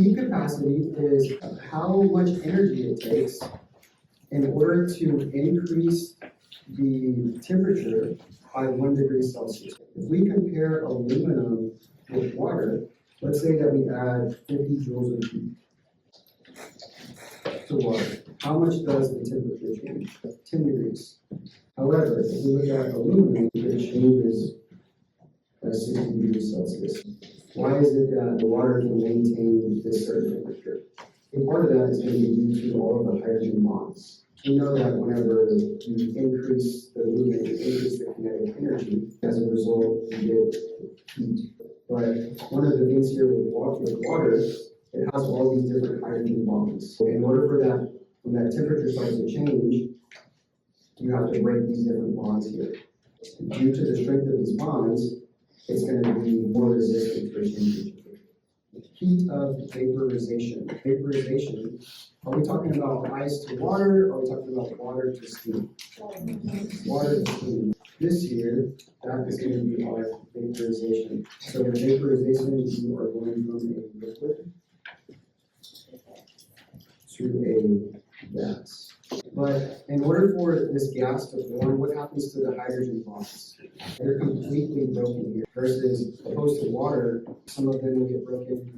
Heat capacity is how much energy it takes in order to increase the temperature by 1 degree Celsius. If we compare aluminum with water, let's say that we add 50 joules of heat to water. How much does the temperature change? 10 degrees. However, if we look at aluminum, it changes by 60 degrees Celsius. Why is it that the water can maintain this certain temperature? And part of that is going to be due to all of the hydrogen bonds. We know that whenever you increase the movement, you increase the kinetic energy, as a result, you get heat. But one of the things here with water, it has all these different hydrogen bonds. So in order for that, when that temperature starts to change, you have to break these different bonds here. Due to the strength of these bonds, it's going to be more resistant for change. Heat of vaporization. Vaporization, are we talking about ice to water, or are we talking about water to steam? Water to steam. This year, that is going to be our vaporization. So in vaporization, you are going from a liquid to a gas. But in order for this gas to form, what happens to the hydrogen bonds? They're completely broken here. Versus opposed to water, some of them will get broken.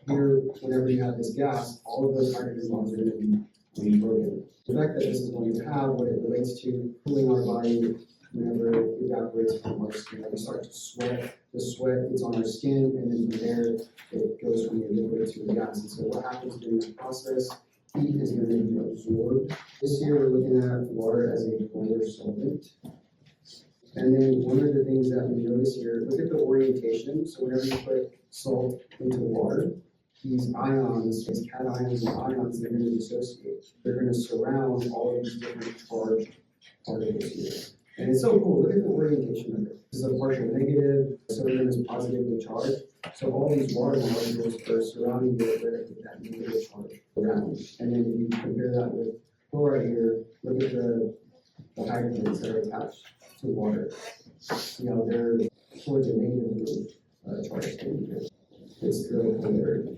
Here, whenever you have this gas, all of those hydrogen bonds are going to be broken. The fact that this is going to have what it relates to cooling our body whenever it evaporates from our skin. We start to sweat. The sweat gets on our skin, and then from there, it goes from a liquid to a gas. And so what happens during this process? Heat is going to be absorbed. This year we're looking at water as a polar solvent. And then one of the things that we notice here, look at the orientation. So whenever you put salt into water, these ions, these cations and ions, they're going to dissociate. They're going to surround all of these different charged particles here. And it's so cool. Look at the orientation of it. This is a partial negative, sodium is positively charged. So all these water molecules are surrounding the area with that negative charge around. And then if you compare that with chloride here, look at the hydrogens that are attached to water. See how they're towards a negatively charged thing here. It's the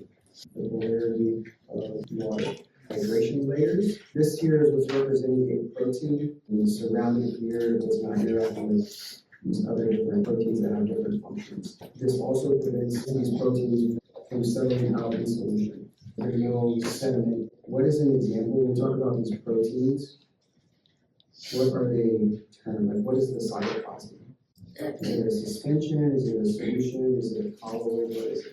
polarity of water. Hydration layers. This here is what's representing a protein, and surrounding here is not interacting with these other different proteins that have different functions. This also prevents these proteins from settling out in solution. There's no sediment. What is an example? When we talk about these proteins, what are they termed? Like, what is the cytoplasm? Is it a suspension? Is it a solution? Is it a colloid? What is it?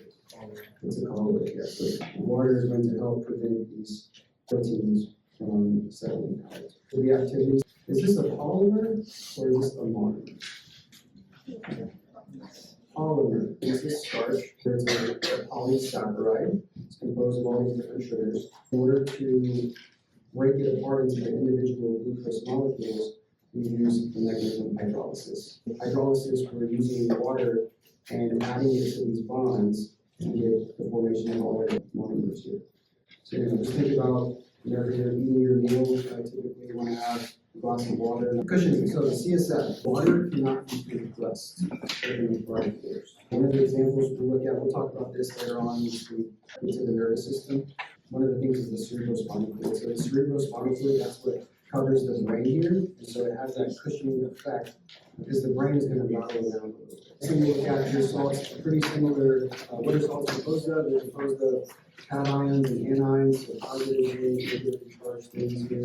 It's a colloid, yes. So water is going to help prevent these proteins from settling out. So the activities, is this a polymer or is this a monomer? Polymer is a starch. There's a polysaccharide. It's composed of all these different sugars. In order to break it apart into the individual glucose molecules, we use the mechanism of hydrolysis. Hydrolysis, we're using water and adding it to these bonds to get the formation of all the monomers here. So just think about whenever you're eating your meal, typically you want to have a glass of water. Cushioning, so the CSF, water cannot be compressed. One of the examples we look at, we'll talk about this later on into the nervous system. One of the things is the cerebrospinal fluid. So the cerebrospinal fluid, that's what covers the brain here, and so it has that cushioning effect because the brain is going to rattle around a little bit. So you look at your salts, pretty similar. What are salts composed of? They're composed of cations and anions, so positive and negatively charged things here.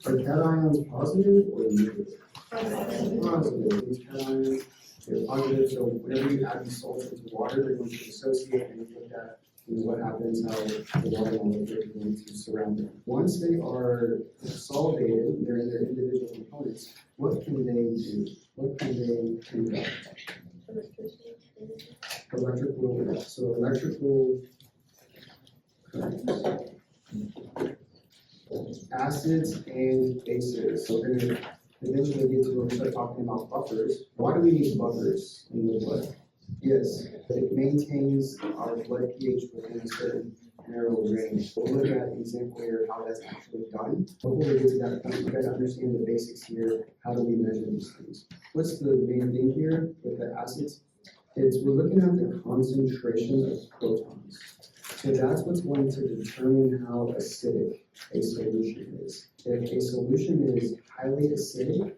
Are cations positive or negative? Positive. These cations, they're positive, so whenever you add these salts into water, they're going to dissociate, and you look at what happens, how the water molecules are going to surround them. Once they are solvated, they're in their individual components, what can they do? What can they conduct? Electrical, so electrical currents. Acids and bases. So we're going to eventually get to when we start talking about buffers. Why do we need buffers in the blood? Yes, it maintains our blood pH within a certain narrow range. We'll look at an example here how that's actually done. Before we get to that point, we got to understand the basics here. How do we measure these things? What's the main thing here with the acids? We're looking at the concentration of protons. So that's what's going to determine how acidic a solution is. If a solution is highly acidic,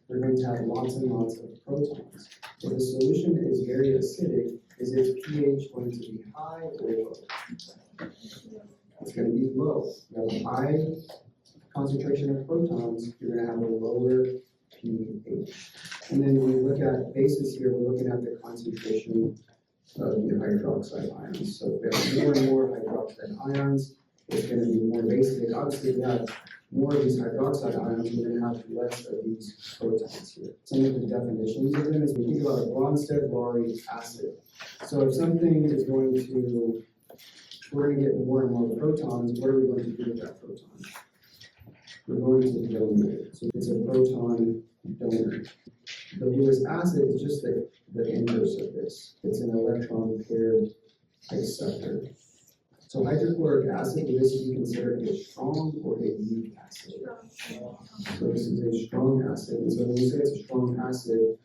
we're going to have lots and lots of protons. If a solution is very acidic, is its pH going to be high or low? It's going to be low. You have a high concentration of protons, you're going to have a lower pH. And then when we look at bases here, we're looking at the concentration of the hydroxide ions. So if we have more and more hydroxide ions, it's going to be more basic. Obviously, if we have more of these hydroxide ions, we're going to have less of these protons here. Some of the definitions of them is we think about a Bronsted-Lowry acid. So if something is going to, we're going to get more and more protons, what are we going to do with that proton? We're going to donate it. So it's a proton donor. The Lewis acid is just the inverse of this. It's an electron pair acceptor. So hydrochloric acid, would this be considered a strong or a weak acid? So this is a strong acid. And so when you say it's a strong acid,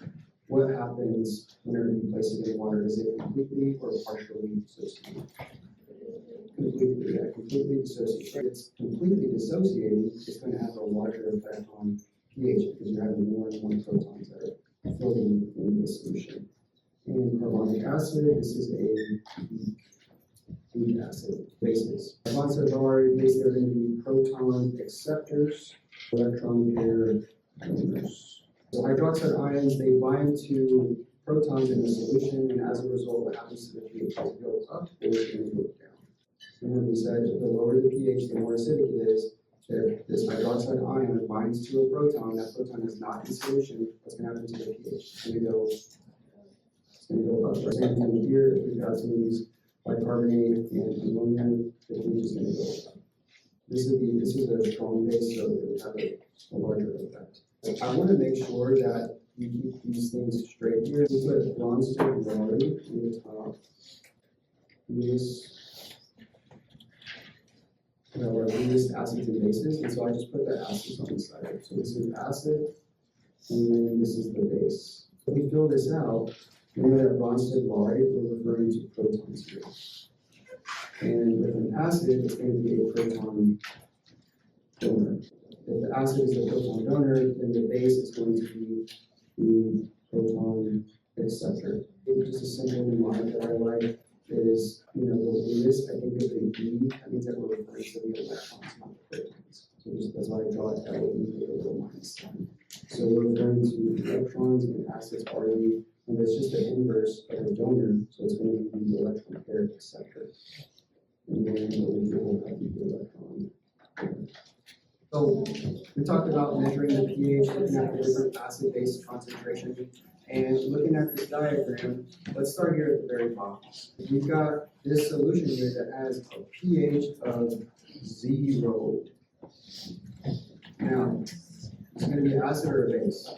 what happens whenever you place it in water? Is it completely or partially dissociated? Completely, yeah, completely dissociated. If it's completely dissociating, it's going to have a larger effect on pH because you're having more and more protons that are floating in the solution. And carbonic acid, this is a weak acid bases. Bronsted-Lowry bases are going to be proton acceptors, electron pair donors. So hydroxide ions, they bind to protons in the solution, and as a result, what happens to the pH? Does it go up or is it going to go down? Remember we said the lower the pH, the more acidic it is. If this hydroxide ion binds to a proton, that proton is not in solution, what's going to happen to the pH? It's going to go up. Same thing here, if we've got some of these bicarbonate and ammonia, the pH is going to go up. This is a strong base, so it would have a larger effect. I want to make sure that you keep these things straight here. We put Bronsted-Lowry in the top. Our Lewis acids and bases, and so I just put the acids on the side. So this is acid, and then this is the base. If we fill this out, we know that Bronsted-Lowry, we're referring to protons here. And with an acid, it's going to be a proton donor. If the acid is the proton donor, then the base is going to be the proton acceptor. Just a simple mnemonic that I like is, the Lewis, I think of the E, that means that we're referring to the electrons, not the protons. So just that's why I draw it LE with a little minus sign. So we're referring to the electrons and acids RE, and it's just the inverse of the donor, so it's going to be the electron pair acceptor. And then we will have the electron pair. So we talked about measuring the pH, looking at the different acid-base concentration, and looking at this diagram. Let's start here at the very bottom. We've got this solution here that has a pH of 0. Now, it's going to be acid or a base?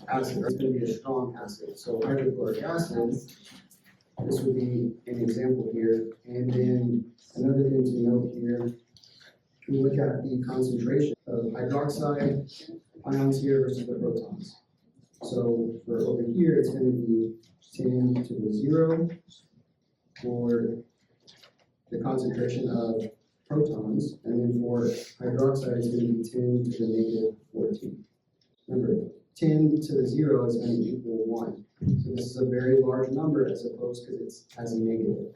Acid. It's going to be a strong acid. So hydrochloric acid, this would be an example here. And then another thing to note here, we look at the concentration of hydroxide ions here versus the protons. So for over here, it's going to be 10 to the 0 for the concentration of protons, and then for hydroxide, it's going to be 10 to the negative 14. Remember, 10 to the 0 is going to equal 1. So this is a very large number as opposed because it has a negative.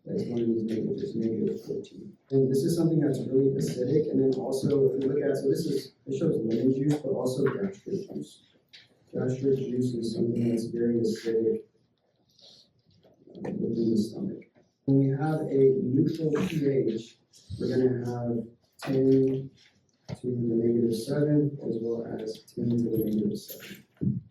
That's one of these negatives, is negative 14. And this is something that's really acidic. And then also, if you look at, so this shows lemon juice, but also gastric juice. Gastric juice is something that's very acidic within the stomach. When we have a neutral pH, we're going to have 10 to the negative 7, as well as 10 to the negative 7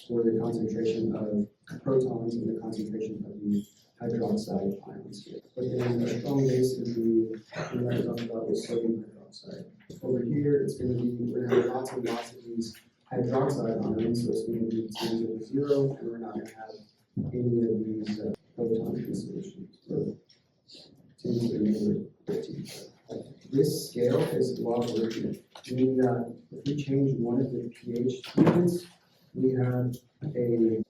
for the concentration of protons and the concentration of the hydroxide ions here. But then a strong base is the thing that I talked about with sodium hydroxide. Over here, it's going to be, we're going to have lots and lots of these hydroxide ions, so it's going to be 10 to the 0, and we're not going to have any of these proton in solution, or 10 to the negative 15. This scale is logarithmic, meaning that if we change one of the pH units, we have a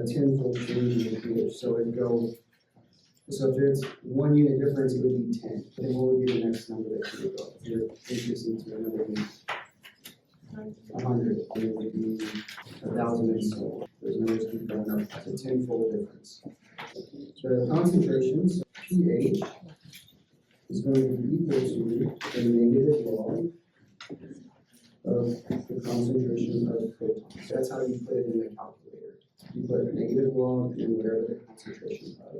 tenfold change in the pH. So it go So if there's 1 unit difference, it would be 10. Then what would be the next number that you would go? If you're increasing to another unit? 100, then it would be 1,000 and so on. Those numbers keep going up. It's a tenfold difference. The concentrations, pH, is going to be equal to the negative log of the concentration of protons. That's how you put it in the calculator. You put a negative log in whatever the concentration of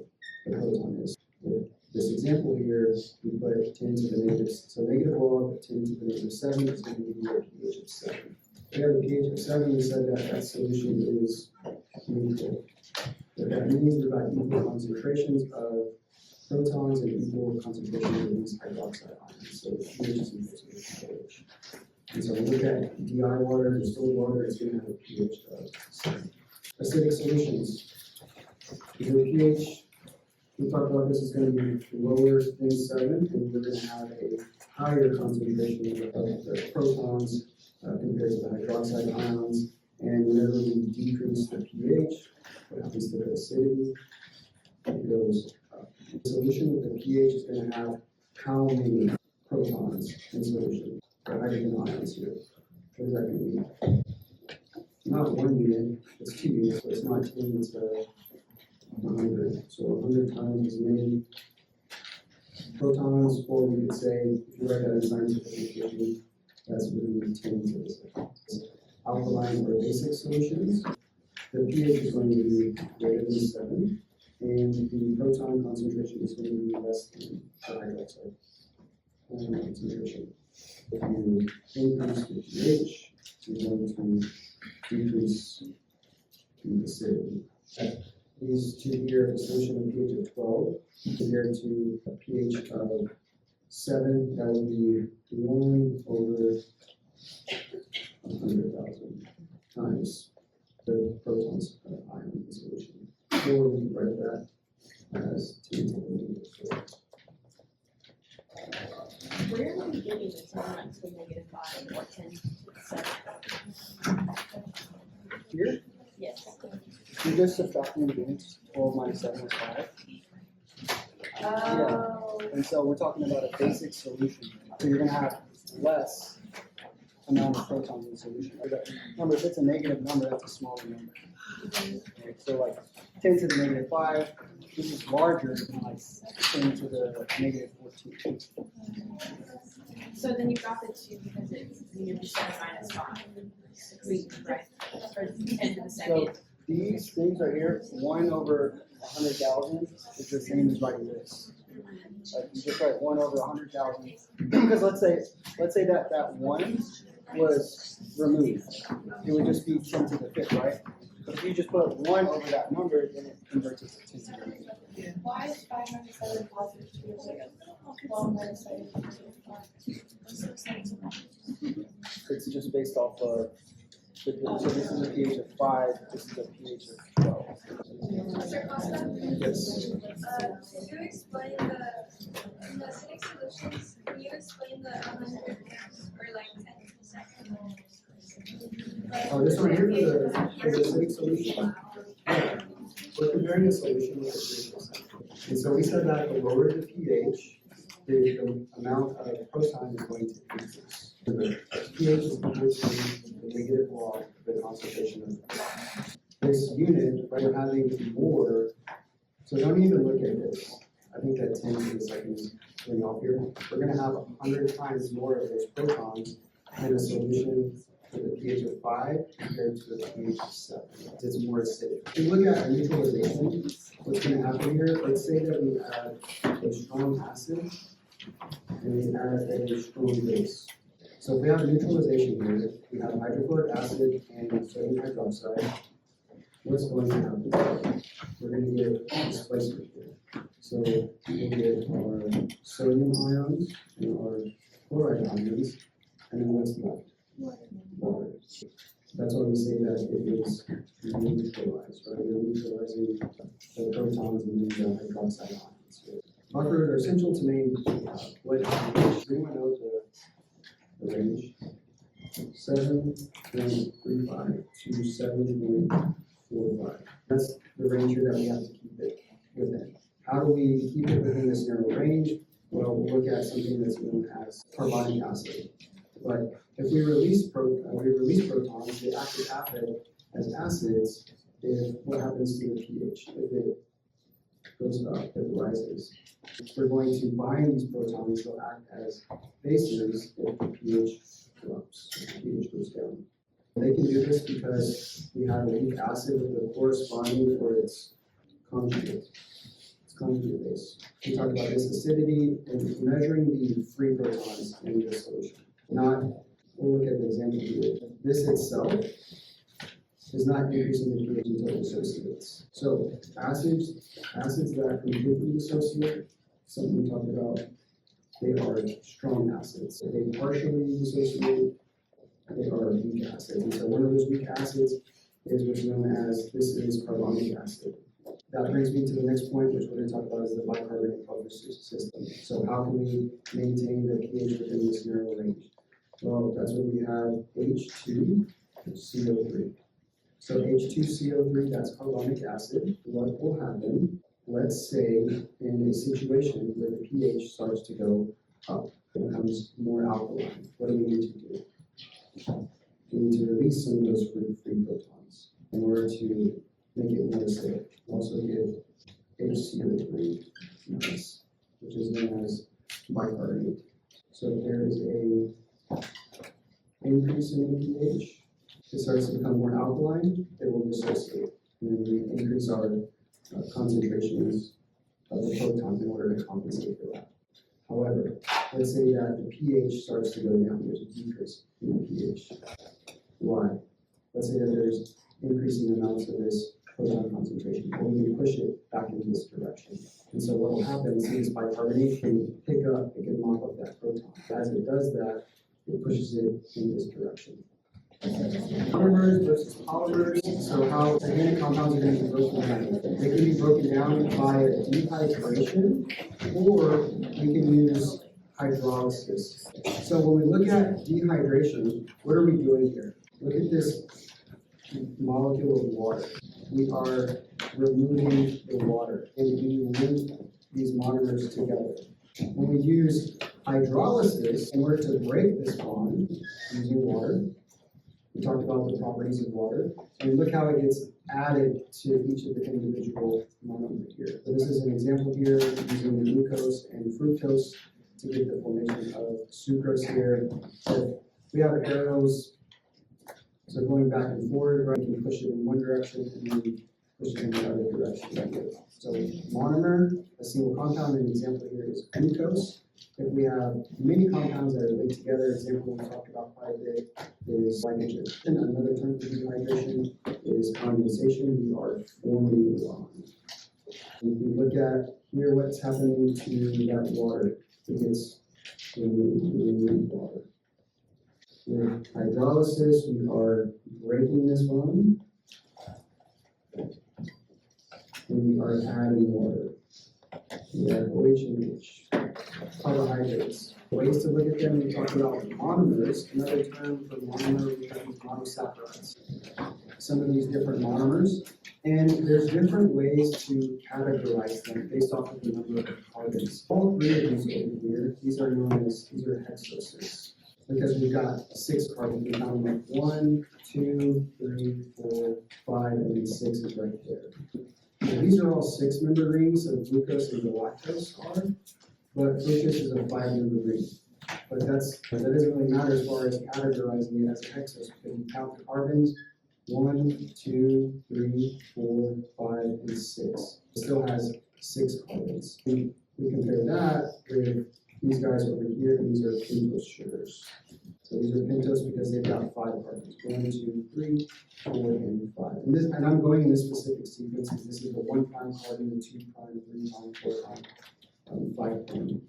the proton is. With this example here, we put 10 to the negative, so negative log of 10 to the negative 7 is going to give you a pH of 7. If you have a pH of 7, we said that that solution is neutral. What that means is about equal concentrations of protons and equal concentrations of these hydroxide ions. So pH is equal to the pH. And so when we look at DI water, distilled water, it's going to have a pH of 7. Acidic solutions. Your pH, we talked about this, is going to be lower than 7, and we're going to have a higher concentration of the protons compared to the hydroxide ions. And whenever we decrease the pH, what happens to the acidity? It goes up. The solution with the pH is going to have how many protons in solution? The hydrogen ions here. What is that going to be? Not 1 unit, it's 2 units, so it's not 10, it's 100. So 100 times as many protons, or we could say, if you write that in scientific equation, that's going to be 10 to the second. Alkaline or basic solutions, the pH is going to be greater than 7, and the proton concentration is going to be less than the hydroxide concentration. If you increase the pH, you're going to decrease the acidity. These two here, a solution of pH of 12 compared to a pH of 7, that would be 1 over 100,000 times the protons ion in solution. Or we can write that as 10 to the negative 4. Where are we getting this 1 to the negative 5 or 10 to the 7? Here, Yes. you're just subtracting the units. 12 minus 7 is 5. Oh. And so we're talking about a basic solution. So you're going to have less amount of protons in solution. Remember, if it's a negative number, that's a smaller number. Okay, so like 10 to the negative 5, this is larger than like 10 to the negative 14. So then you got the 2 because it's negative 7 minus 5. Right? Or 10 to the second. So these things right here, 1 over 100,000 is the same as writing this. Like you just write 1 over 100,000. Because let's say that 1 was removed. It would just be 10 to the 5th, right? But if you just put 1 over that number, then it converts it to 10 to the 5th. Why is 5 minus 7 positive 2? 12 minus 7 is positive. It's just based off of, so this is a pH of 5, this is a pH of 12. Mr. Costa, Yes. can you explain in the acidic solutions, can you explain the 100 or like 10 to the second? Oh, this one here for the acidic solution. Yeah. We're comparing the solution with the pH. And so we said that the lower the pH, the amount of proton is going to increase. The pH is equal to the negative log of the concentration of this unit, right, we're having more, so don't even look at this. I think that 10 to the second is going off here. We're going to have 100 times more of those protons in a solution with a pH of 5 compared to a pH of 7. It's more acidic. If you look at neutralization, what's going to happen here, let's say that we add a strong acid and we add a strong base. So if we have neutralization here, we have hydrochloric acid and sodium hydroxide. What's going to happen? We're going to get displacement here. So we'll get our sodium ions and our chloride ions, and then what's left? Water. That's why we say that it is neutralized, right? We're neutralizing the protons and the hydroxide ions. Buffers are essential to maintain blood concentration. Anyone know the range? 7.35 to 7.45. That's the range here that we have to keep it within. How how do we keep it within this narrow range? Well, we'll look at something that's known as carbonic acid. But if we release protons, they act as as acids. If what happens to the pH? If it goes up, if it rises, we're going to bind these protons. They'll act as bases if the pH drops, if the pH goes down. They can do this because we have a weak acid with the corresponding or its conjugate. It's conjugate base. We talked about this acidity and measuring the free protons in the solution. We'll look at the example here. This itself is not increasing the pH until it dissociates. So acids that completely dissociate, something we talked about, they are strong acids. If they partially dissociate, they are weak acids. And so one of those weak acids is what's known as, this is carbonic acid. That brings me to the next point, which we're going to talk about is the bicarbonate buffer system. So how can we maintain the pH within this narrow range? Well, that's when we have H2CO3. So H2CO3, that's carbonic acid. What will happen, let's say in a situation where the pH starts to go up, it becomes more alkaline. What do we need to do? We need to release some of those free protons in order to make it more acidic. Also give HCO3 mass, which is known as bicarbonate. So if there is a increase in the pH, it starts to become more alkaline, it will dissociate. And then we increase our concentrations of the protons in order to compensate for that. However, let's say that the pH starts to go down, there's a decrease in the pH. Why? Let's say that there's increasing amounts of this proton concentration, and we can push it back in this direction. And so what will happen is this bicarbonate can pick up, it can mop up that proton. As it does that, it pushes it in this direction. Monomers versus polymers. So how organic compounds are going to be broken down? They can be broken down by dehydration, or we can use hydrolysis. So when we look at dehydration, what are we doing here? Look at this molecule of water. We are removing the water, and we link these monomers together. When we use hydrolysis, in order to break this bond using water, we talked about the properties of water, and look how it gets added to each of the individual monomers here. So this is an example here using glucose and fructose to get the formation of sucrose here. So we have arrows, so going back and forward, right, you can push it in one direction and then push it in the other direction. So monomer, a single compound, an example here is glucose. If we have many compounds that are linked together, example we talked about quite a bit is glycogen. And another term for dehydration is condensation. We are forming the bond. If we look at here what's happening to that water, it gets removed water. With hydrolysis, we are breaking this bond, and we are adding water. We add OH and H. Carbohydrates. Ways to look at them, we talk about monomers. Another term for monomer, we have these monosaccharides. Some of these different monomers, and there's different ways to categorize them based off of the number of carbons. All three of these over here, these are hexoses. Because we've got 6 carbons, we found like 1, 2, 3, 4, 5, and then 6 is right there. Now, these are all 6-member rings, so glucose and galactose are, but fructose is a 5-member ring. But that doesn't really matter as far as categorizing it as a hexose, because you count the carbons, 1, 2, 3, 4, 5, and 6. It still has 6 carbons. We compare that with these guys over here, these are pentose sugars. So these are pentose because they've got 5 carbons. 1, 2, 3, 4, and 5. And I'm going in this specific sequence because this is the 1' carbon, the 2', 3', 4', 5' carbon.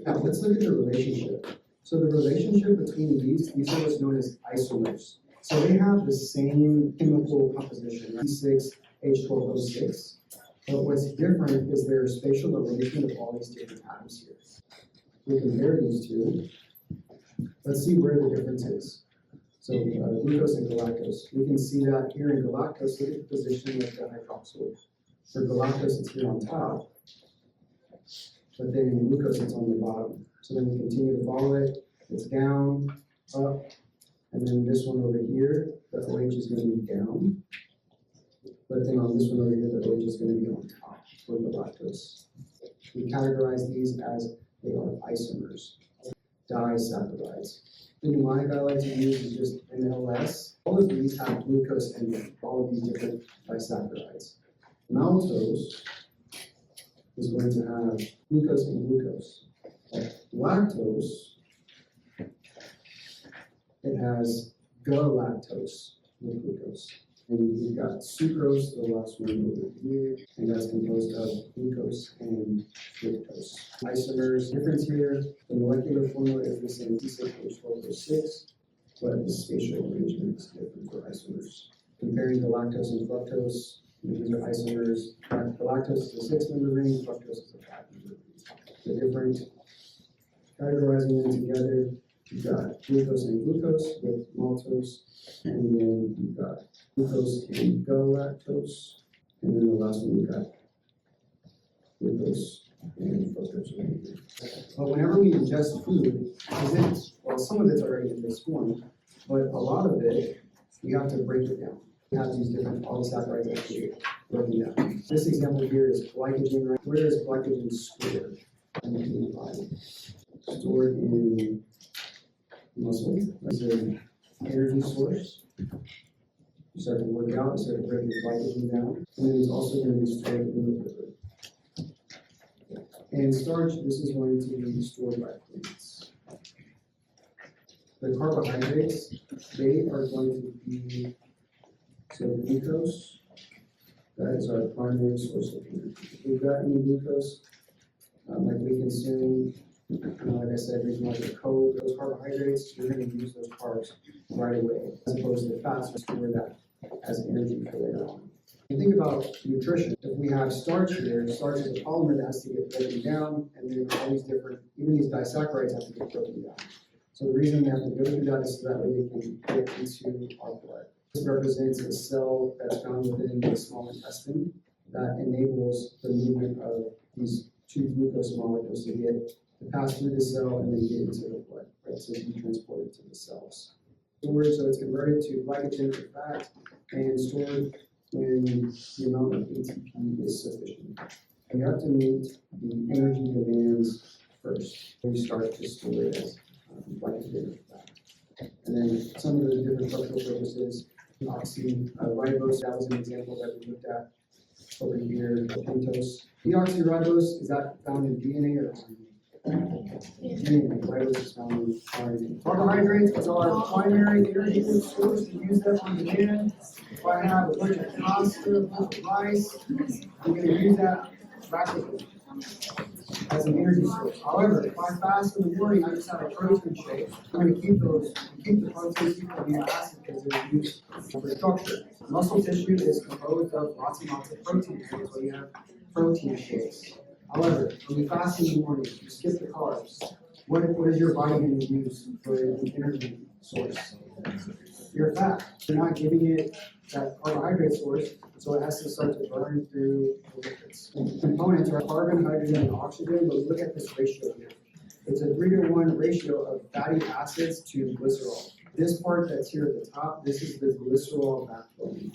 Now let's look at the relationship. So the relationship between these are what's known as isomers. So they have the same chemical composition, C6H12O6. But what's different is their spatial arrangement of all these different atoms here. We compare these two. Let's see where the difference is. So glucose and galactose. We can see that here in galactose, look at the position of the hydroxyl. For galactose, it's here on top. but then glucose is on the bottom. So then we continue to follow it, it's down, up, and then this one over here, the OH is gonna be down. But then on this one over here, the OH is gonna be on top for the lactose. We categorize these as they are isomers, disaccharides. The mnemonic I like to use is just NLS. All of these have glucose in them, all of these different disaccharides. Maltose is going to have glucose and glucose. Lactose, it has galactose with glucose. And you've got sucrose, the last one over here, and that's composed of glucose and fructose. Isomers, difference here, the molecular formula is the same, C6H12O6, but the spatial arrangement is different for isomers. Comparing the lactose and fructose, these are isomers. The lactose is a 6-member ring, fructose is a 5-member ring. They're different. Categorizing them together, you've got glucose and glucose with maltose, and then you've got glucose and galactose, and then the last one you've got glucose and fructose. But whenever we ingest food, well, some of it's already in this form, but a lot of it, we have to break it down. We have these different polysaccharides actually broken down. This example here is glycogen, right? Where is glycogen stored in the human body? Stored in muscle. It's an energy source. You start to work out, you start to break your glycogen down, and then it's also going to be stored in the liver. And starch, this is going to be stored by plants. The carbohydrates, they are going to be, so glucose, that is our primary source of energy. If we've got any glucose, like we consume, like I said, drinking like a Coke, those carbohydrates, you're going to use those carbs right away, as opposed to fats, to store that as energy for later on. When you think about nutrition, if we have starch here, starch is a polymer that has to get broken down, and then all these different, even these disaccharides have to get broken down. So the reason they have to go through that is so that way they can get into our blood. This represents a cell that's found within the small intestine that enables the movement of these two glucose molecules to pass through the cell and then get into the blood, right? So to be transported to the cells. Storage, so it's converted to glycogen or fat and stored when the amount of ATP is sufficient. And you have to meet the energy demands first when you start to store it as glycogen or fat. And then some of the different structural purposes, deoxyribose, that was an example that we looked at over here, pentose. Deoxyribose, is that found in DNA or RNA? Ribose is found in RNA. Carbohydrates are our primary energy source. We use that on demand. If I have a bunch of pasta, a bunch of rice, I'm going to use that rapidly as an energy source. However, if I fast in the morning, I just have a protein shake. I'm going to keep the protein, keep the amino acids because they're used for structure. Muscle tissue is composed of lots and lots of protein, so you have protein shakes. However, when you fast in the morning, you skip the carbs. What is your body going to use for an energy source? Your fat. You're not giving it that carbohydrate source, so it has to start to burn through the lipids. Components are carbon, hydrogen, and oxygen, but look at this ratio here. It's a 3-to-1 ratio of fatty acids to glycerol. This part that's here at the top, this is the glycerol backbone.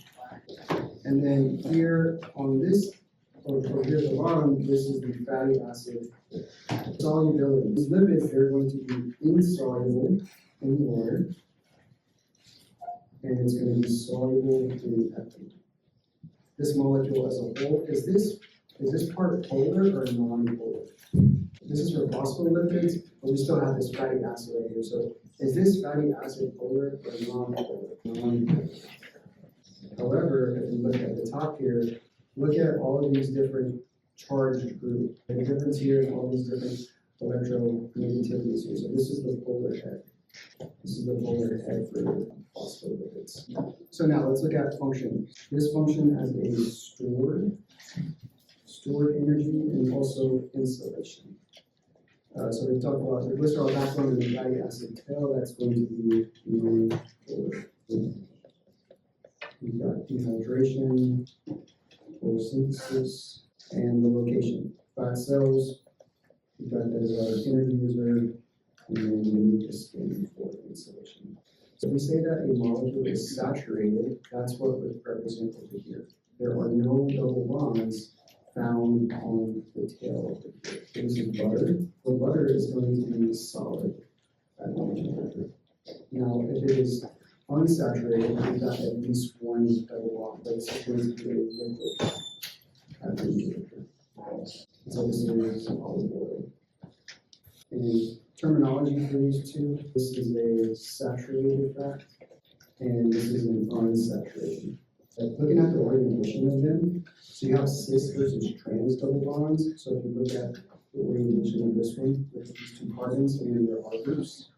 And then here on this, or here at the bottom, this is the fatty acid solubility. These lipids, they're going to be insoluble in water, and it's going to be soluble in ethanol. This molecule as a whole, is this part polar or non-polar? This is for phospholipids, but we still have this fatty acid right here. So is this fatty acid polar or non-polar? Non-polar. However, if you look at the top here, look at all of these different charged groups. The difference here is all these different electronegativities here. So this is the polar head. This is the polar head for phospholipids. So now let's look at function. This function has a stored energy and also insulation. So we've talked about the glycerol backbone and the fatty acid tail. That's going to be non-polar. We've got dehydration, photosynthesis, and the location. Fat cells, We've got those energy reserve, and then we need to spin for insulation. So if we say that a molecule is saturated, that's what would represent over here. There are no double bonds found on the tail of the gear. So this is butter. Well, butter is going to be solid at 1 temperature. Now, if it is unsaturated, we've got at least one double bond, but it's going to be a liquid at room temperature. So this is olive oil. And terminology for these two, this is a saturated fat, and this is an unsaturated. Looking at the orientation of them, so you have cis versus trans double bonds. So if you look at the orientation of this one, with these two carbons, and then there are groups.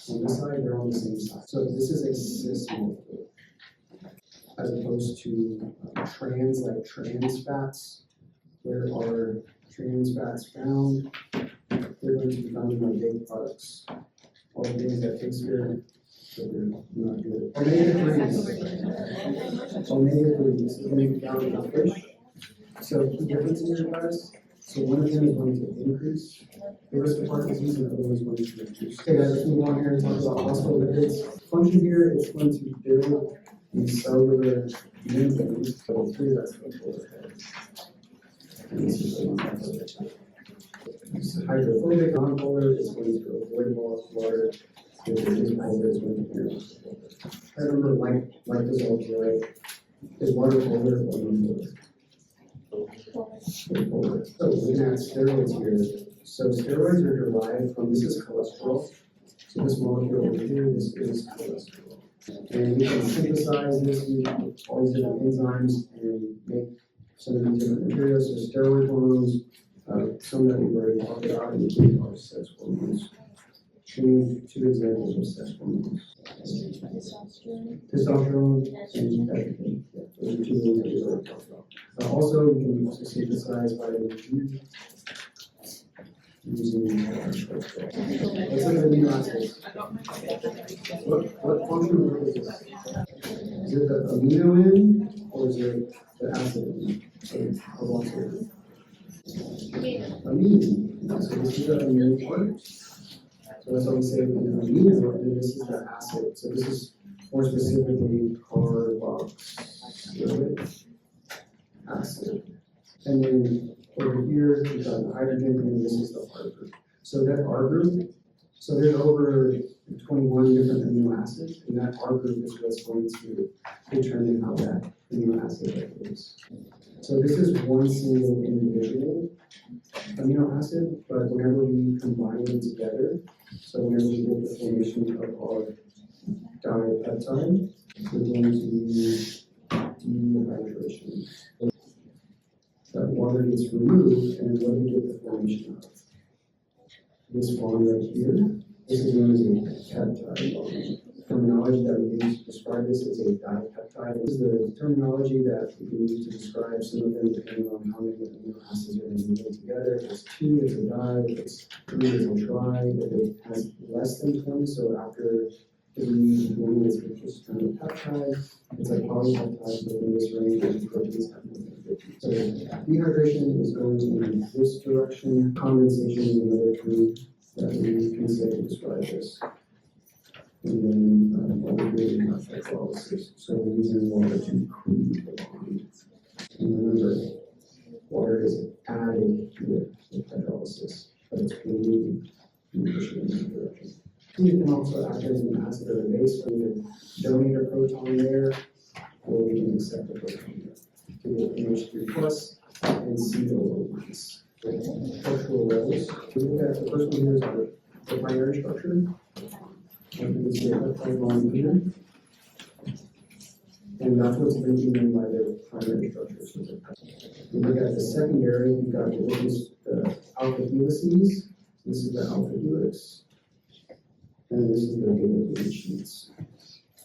On this side, they're on the same side. So this is a cis molecule, as opposed to trans, like trans fats. Where are trans fats found? They're going to be found in our dairy products. All the things that taste good, but they're not good. Omega-3s is going to be found in the fish. So key differences here, guys. So one of them is going to increase the risk of heart disease, and the other one is going to reduce. Okay, guys, let's move on here and talk about phospholipids. Function here is going to build the cellular membranes. So here, that's the polar head. And this is the one hydrophobic, non-polar is going to avoid loss of water. If it is polar, it's going to be loss of water. I remember like dissolves, right? Is water polar or non-polar? Polar. So looking at steroids here. So steroids are derived from, this is cholesterol. So this molecule over here, this is cholesterol. And we can synthesize this using all these different enzymes and make some of these different materials. So steroid hormones, some that we've already talked about, including our sex hormones. Two examples of sex hormones. Testosterone and estrogen. Yeah, those are two things that we've already talked about. Also, we can also synthesize vitamin D using let's look at amino acids. What function is this? Is it the amino end or is it the acid end? Amine. So this is the amino part. So that's why we say amino, and this is the acid. So this is more specifically carboxylic acid. And then over here, we've got the hydrogen, and this is the R group. So that R group, so there's over 21 different amino acids, and that R group is what's going to determine how that amino acid is. So this is one single individual amino acid, but whenever we combine them together, so whenever we get the formation of our dipeptide, we're going to use dehydration. That water gets removed, and what do we get the formation of? This bond right here, this is known as a peptide bond. Terminology that we use to describe this is a dipeptide. This is the terminology that we can use to describe some of them depending on how many amino acids are going to be made together. If it's 2, it's a di. If it's 3, it's a tri. If it has less than 20, so after 3 units, it's just kind of peptide. It's like polypeptides within this range of proteins have more than 50. So dehydration is going in this direction. Condensation is another term that we can say to describe this. And then water creating hydrolysis. So we're using water to cool the bond. And remember, water is added to it with hydrolysis, but it's cooling in addition to direction. It can also act as an acid or a base, so we can donate a proton there, or we can accept a proton there. To get NH3 plus and CO minus. Structural levels. We look at the first one here is the primary structure. And you can see a peptide bond here. And that's what's linking in by the primary structure. So we look at the secondary, we've got the alpha helices. This is the alpha helix. And this is the beta sheets.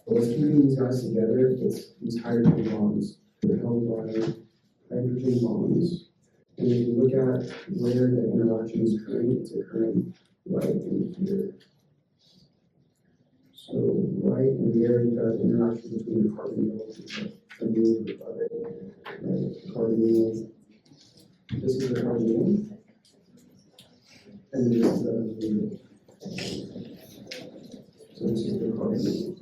But what's keeping these guys together is these hydrogen bonds. They're held by hydrogen bonds. And if you look at where the interaction is occurring, it's occurring right in here. So right in there, you've got the interaction between the carbonyl and the amine of it. Right? Carbonyl. This is the carbonyl. And then this is the, so this is the carbon.